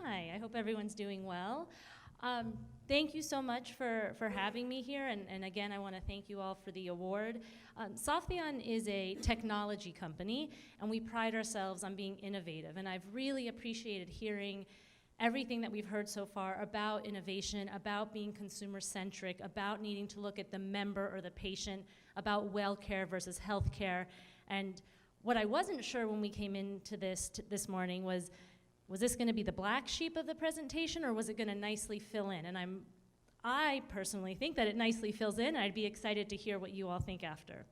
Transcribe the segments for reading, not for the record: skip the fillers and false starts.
Hi, I hope everyone's doing well. Thank you so much for having me here, and again, I want to thank you all for the award. Softheon is a technology company, and we pride ourselves on being innovative, and I've really appreciated hearing everything that we've heard so far about innovation, about being consumer-centric, about needing to look at the member or the patient, about well-care versus healthcare. And what I wasn't sure when we came into this morning was this going to be the black sheep of the presentation, or was it going to nicely fill in? And I personally think that it nicely fills in, and I'd be excited to hear what you all think after.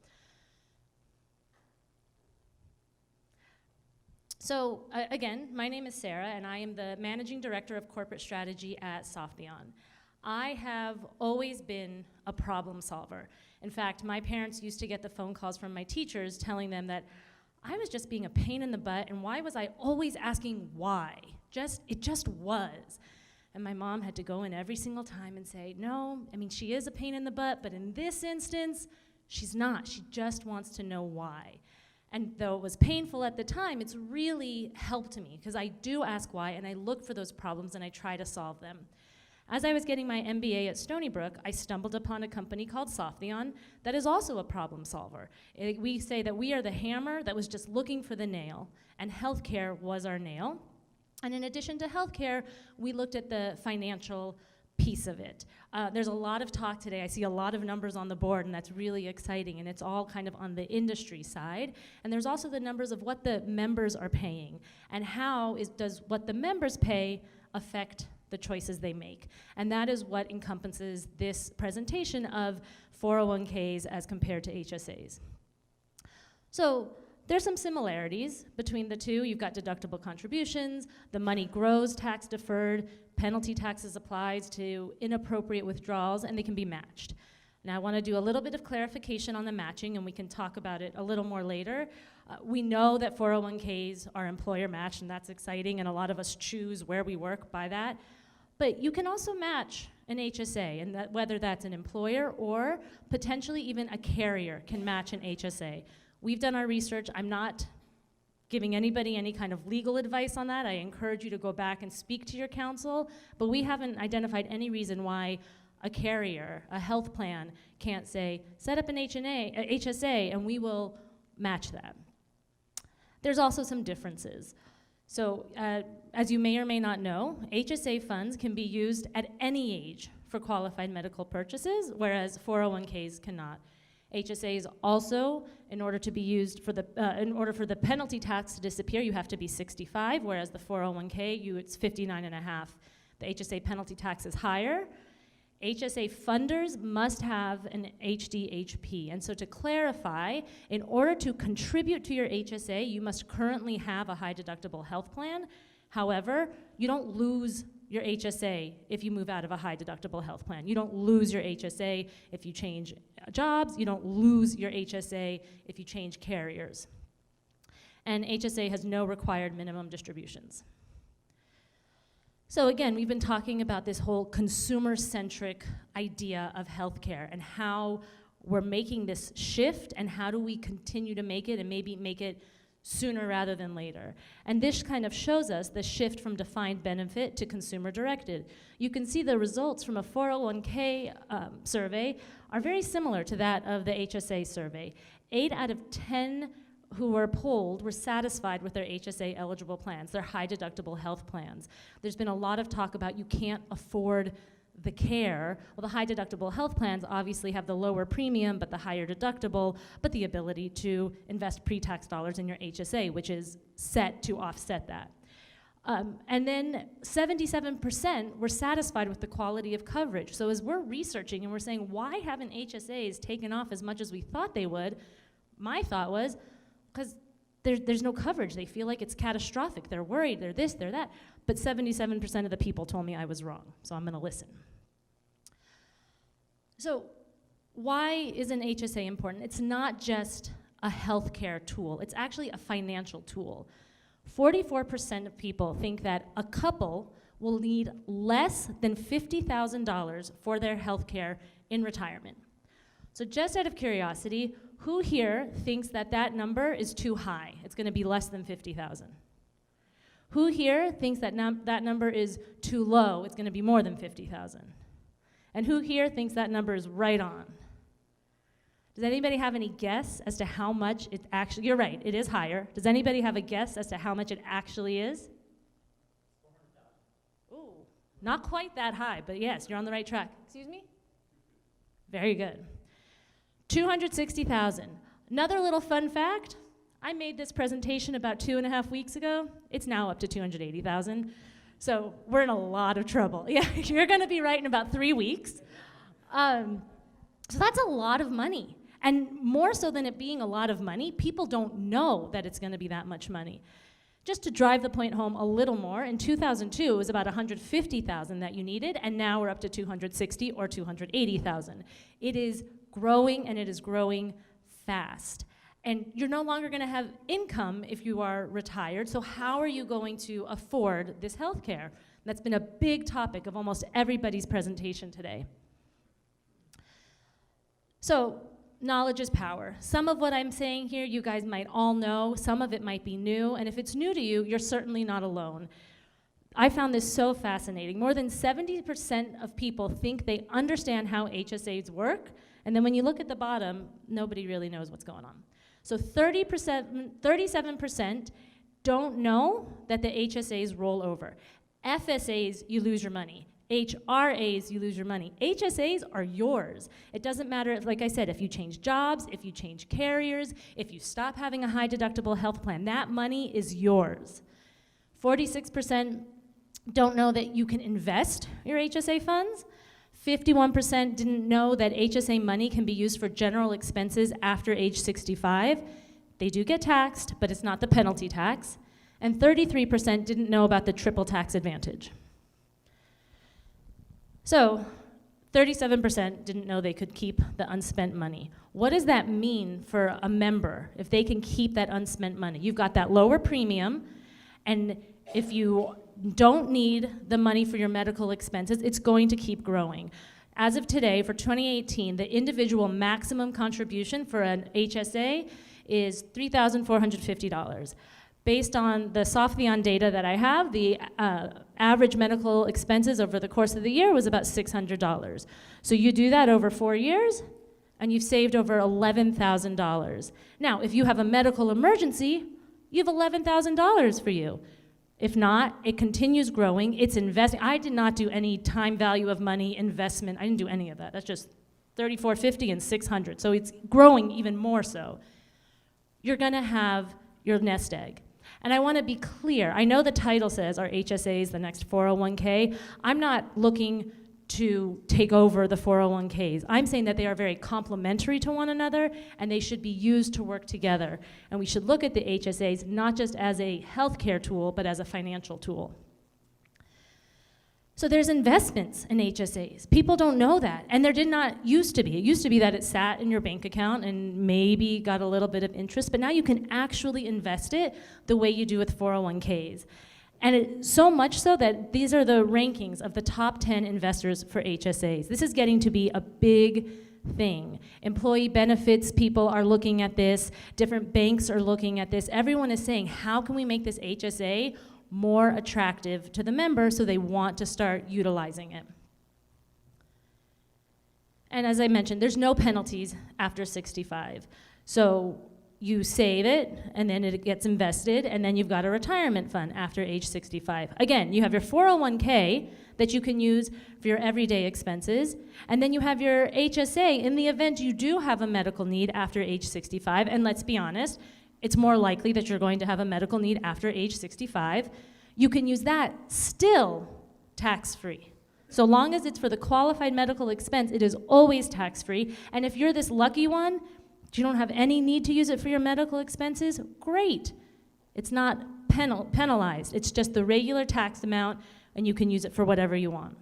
So again, my name is Sarah, and I am the Managing Director of Corporate Strategy at Softheon. I have always been a problem solver. In fact, my parents used to get the phone calls from my teachers telling them that I was just being a pain in the butt, and why was I always asking why? It just was. And my mom had to go in every single time and say, no, I mean, she is a pain in the butt, but in this instance, she's not. She just wants to know why. And though it was painful at the time, it's really helped me, because I do ask why, and I look for those problems, and I try to solve them. As I was getting my MBA at Stony Brook, I stumbled upon a company called Softheon that is also a problem solver. We say that we are the hammer that was just looking for the nail, and healthcare was our nail. And in addition to healthcare, we looked at the financial piece of it. There's a lot of talk today. I see a lot of numbers on the board, and that's really exciting, and it's all kind of on the industry side. And there's also the numbers of what the members are paying, and how does what the members pay affect the choices they make. And that is what encompasses this presentation of 401ks as compared to HSAs. So there's some similarities between the two. You've got deductible contributions, the money grows tax deferred, penalty taxes applies to inappropriate withdrawals, and they can be matched. Now I want to do a little bit of clarification on the matching, and we can talk about it a little more later. We know that 401ks are employer matched, and that's exciting, and a lot of us choose where we work by that. But you can also match an HSA, and whether that's an employer or potentially even a carrier can match an HSA. We've done our research. I'm not giving anybody any kind of legal advice on that. I encourage you to go back and speak to your counsel, but we haven't identified any reason why a carrier, a health plan, can't say, set up an HSA, and we will match that. There's also some differences. So as you may or may not know, HSA funds can be used at any age for qualified medical purchases, whereas 401ks cannot. HSAs also, in order to be used for in order for the penalty tax to disappear, you have to be 65, whereas the 401k, it's 59.5. The HSA penalty tax is higher. HSA funders must have an HDHP. And so to clarify, in order to contribute to your HSA, you must currently have a high deductible health plan. However, you don't lose your HSA if you move out of a high deductible health plan. You don't lose your HSA if you change jobs. You don't lose your HSA if you change carriers. And HSA has no required minimum distributions. So again, we've been talking about this whole consumer-centric idea of healthcare and how we're making this shift, and how do we continue to make it, and maybe make it sooner rather than later. And this kind of shows us the shift from defined benefit to consumer-directed. You can see the results from a 401k survey are very similar to that of the HSA survey. 8 out of 10 who were polled were satisfied with their HSA eligible plans, their high deductible health plans. There's been a lot of talk about you can't afford the care. Well, the high deductible health plans obviously have the lower premium but the higher deductible, but the ability to invest pre-tax dollars in your HSA, which is set to offset that. And then 77% were satisfied with the quality of coverage. So as we're researching and we're saying, why haven't HSAs taken off as much as we thought they would? My thought was, because there's no coverage. They feel like it's catastrophic. They're worried, they're this, they're that. But 77% of the people told me I was wrong, so I'm gonna listen. So why is an HSA important? It's not just a healthcare tool. It's actually a financial tool. 44% of people think that a couple will need less than $50,000 for their healthcare in retirement. So just out of curiosity, who here thinks that that number is too high? It's gonna be less than 50,000. Who here thinks that that number is too low? It's going to be more than 50,000. And who here thinks that number is right on? Does anybody have any guess as to how much it actually, you're right, it is higher. Does anybody have a guess as to how much it actually is? 400,000. Ooh, not quite that high, but yes, you're on the right track. Excuse me? Very good. 260,000. Another little fun fact, I made this presentation about 2.5 weeks ago. It's now up to 280,000. So we're in a lot of trouble. Yeah, you're gonna be right in about 3 weeks. So that's a lot of money. And more so than it being a lot of money, people don't know that it's gonna be that much money. Just to drive the point home a little more, in 2002, it was about 150,000 that you needed, and now we're up to 260 or 280,000. It is growing, and it is growing fast. And you're no longer gonna have income if you are retired, so how are you going to afford this health care? That's been a big topic of almost everybody's presentation today. So, knowledge is power. Some of what I'm saying here you guys might all know, some of it might be new, and if it's new to you, you're certainly not alone. I found this so fascinating. More than 70% of people think they understand how HSAs work, and then when you look at the bottom, nobody really knows what's going on. So 37% don't know that the HSAs roll over. FSAs, you lose your money. HRAs, you lose your money. HSAs are yours. It doesn't matter, if, like I said, if you change jobs, if you change carriers, if you stop having a high deductible health plan, that money is yours. 46% don't know that you can invest your HSA funds. 51% didn't know that HSA money can be used for general expenses after age 65. They do get taxed, but it's not the penalty tax. And 33% didn't know about the triple tax advantage. So 37% didn't know they could keep the unspent money. What does that mean for a member if they can keep that unspent money? You've got that lower premium, and if you don't need the money for your medical expenses, it's going to keep growing. As of today, for 2018, the individual maximum contribution for an HSA is $3,450. Based on the Softheon data that I have, the average medical expenses over the course of the year was about $600. So you do that over 4 years, and you've saved over $11,000. Now, if you have a medical emergency, you have $11,000 for you. If not, it continues growing, it's investing. I did not do any time value of money investment, I didn't do any of that. That's just $3,450 and $600, so it's growing even more so. You're gonna have your nest egg. And I wanna be clear, I know the title says, are HSAs the next 401k? I'm not looking to take over the 401ks. I'm saying that they are very complementary to one another, and they should be used to work together. And we should look at the HSAs not just as a healthcare tool, but as a financial tool. So there's investments in HSAs. People don't know that, and there did not used to be. It used to be that it sat in your bank account and maybe got a little bit of interest, but now you can actually invest it the way you do with 401ks. And so much so that these are the rankings of the top 10 investors for HSAs. This is getting to be a big thing. Employee benefits people are looking at this, different banks are looking at this. Everyone is saying, how can we make this HSA more attractive to the member so they want to start utilizing it? And as I mentioned, there's no penalties after 65. So you save it, and then it gets invested, and then you've got a retirement fund after age 65. Again, you have your 401k that you can use for your everyday expenses, and then you have your HSA in the event you do have a medical need after age 65, and let's be honest, it's more likely that you're going to have a medical need after age 65. You can use that still tax-free. So long as it's for the qualified medical expense, it is always tax-free, and if you're this lucky one, you don't have any need to use it for your medical expenses, great. It's not penalized. It's just the regular tax amount, and you can use it for whatever you want.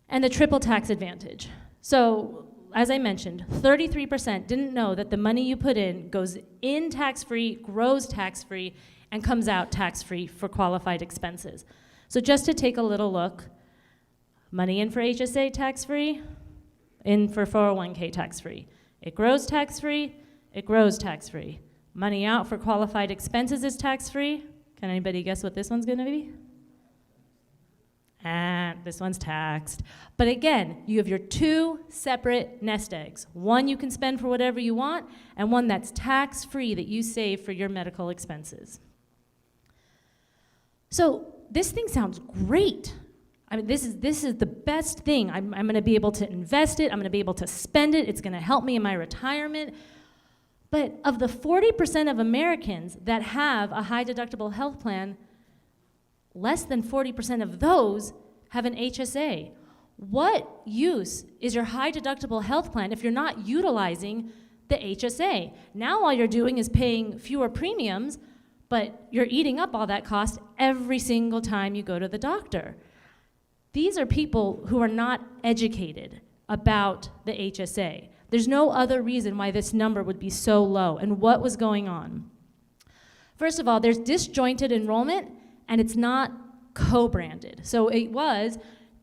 And the triple tax advantage. So, as I mentioned, 33% didn't know that the money you put in goes in tax-free, grows tax-free, and comes out tax-free for qualified expenses. So just to take a little look, money in for HSA tax-free, in for 401k tax-free. It grows tax-free, it grows tax-free. Money out for qualified expenses is tax-free, Can anybody guess what this one's gonna be? This one's taxed. But again, you have your two separate nest eggs. One you can spend for whatever you want, and one that's tax-free that you save for your medical expenses. So this thing sounds great. I mean, this is the best thing. I'm gonna be able to invest it, I'm gonna be able to spend it, it's gonna help me in my retirement. But of the 40% of Americans that have a high deductible health plan, less than 40% of those have an HSA. What use is your high deductible health plan if you're not utilizing the HSA? Now all you're doing is paying fewer premiums, but you're eating up all that cost every single time you go to the doctor. These are people who are not educated about the HSA. There's no other reason why this number would be so low. And what was going on? First of all, there's disjointed enrollment, and it's not co-branded. So it was,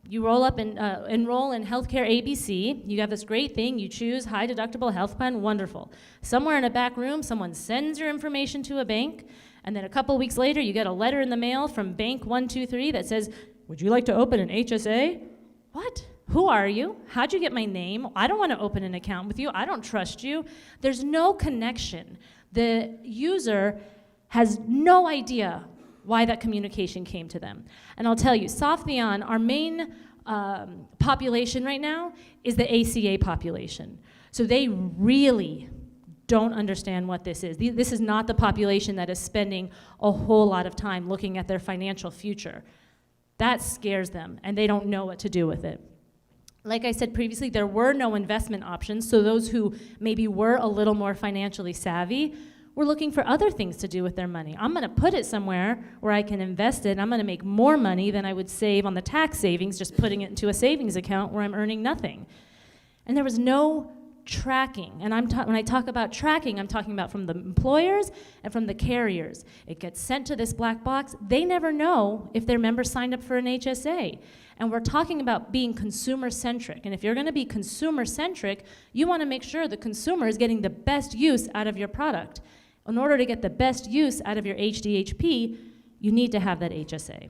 you roll up and enroll in Healthcare ABC, you have this great thing, you choose high deductible health plan, wonderful. Somewhere in a back room, someone sends your information to a bank, and then a couple weeks later, you get a letter in the mail from Bank 123 that says, would you like to open an HSA? What? Who are you? How'd you get my name? I don't want to open an account with you. I don't trust you. There's no connection. The user has no idea why that communication came to them. And I'll tell you, Softheon, our main population right now is the ACA population. So they really don't understand what this is. This is not the population that is spending a whole lot of time looking at their financial future. That scares them, and they don't know what to do with it. Like I said previously, there were no investment options, so those who maybe were a little more financially savvy were looking for other things to do with their money. I'm gonna put it somewhere where I can invest it, and I'm gonna make more money than I would save on the tax savings, just putting it into a savings account where I'm earning nothing. And there was no tracking, and when I talk about tracking, I'm talking about from the employers and from the carriers. It gets sent to this black box. They never know if their members signed up for an HSA. And we're talking about being consumer-centric. And if you're gonna be consumer-centric, you wanna make sure the consumer is getting the best use out of your product. In order to get the best use out of your HDHP, you need to have that HSA.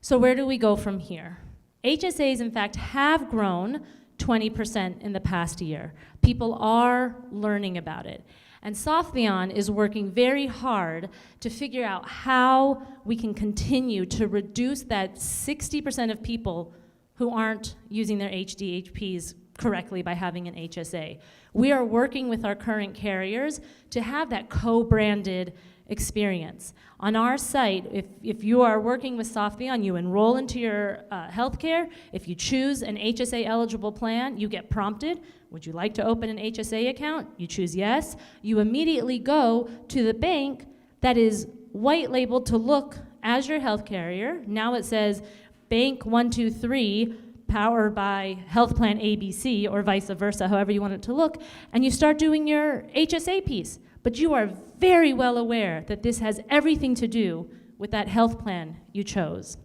So where do we go from here? HSAs, in fact, have grown 20% in the past year. People are learning about it. And Softheon is working very hard to figure out how we can continue to reduce that 60% of people who aren't using their HDHPs correctly by having an HSA. We are working with our current carriers to have that co-branded experience. On our site, if you are working with Softheon, you enroll into your healthcare. If you choose an HSA eligible plan, you get prompted, would you like to open an HSA account? You choose yes. You immediately go to the bank that is white labeled to look as your health carrier. Now it says Bank 123 powered by Health Plan ABC or vice versa, however you want it to look, and you start doing your HSA piece. But you are very well aware that this has everything to do with that health plan you chose.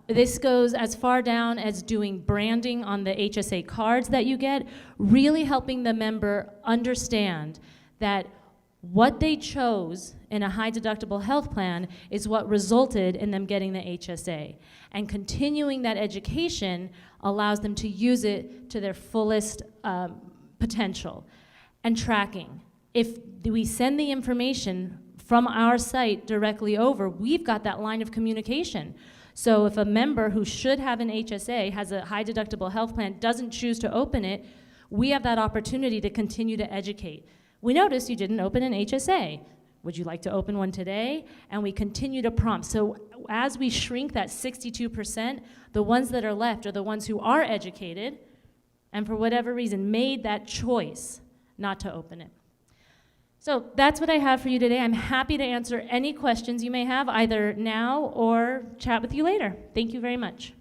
This goes as far down as doing branding on the HSA cards that you get, really helping the member understand that what they chose in a high deductible health plan is what resulted in them getting the HSA. And continuing that education allows them to use it to their fullest potential. And tracking. If we send the information from our site directly over, we've got that line of communication. So if a member who should have an HSA, has a high deductible health plan, doesn't choose to open it, we have that opportunity to continue to educate. We noticed you didn't open an HSA. Would you like to open one today? And we continue to prompt. So as we shrink that 62%, the ones that are left are the ones who are educated and for whatever reason made that choice not to open it. So that's what I have for you today. I'm happy to answer any questions you may have either now or chat with you later. Thank you very much.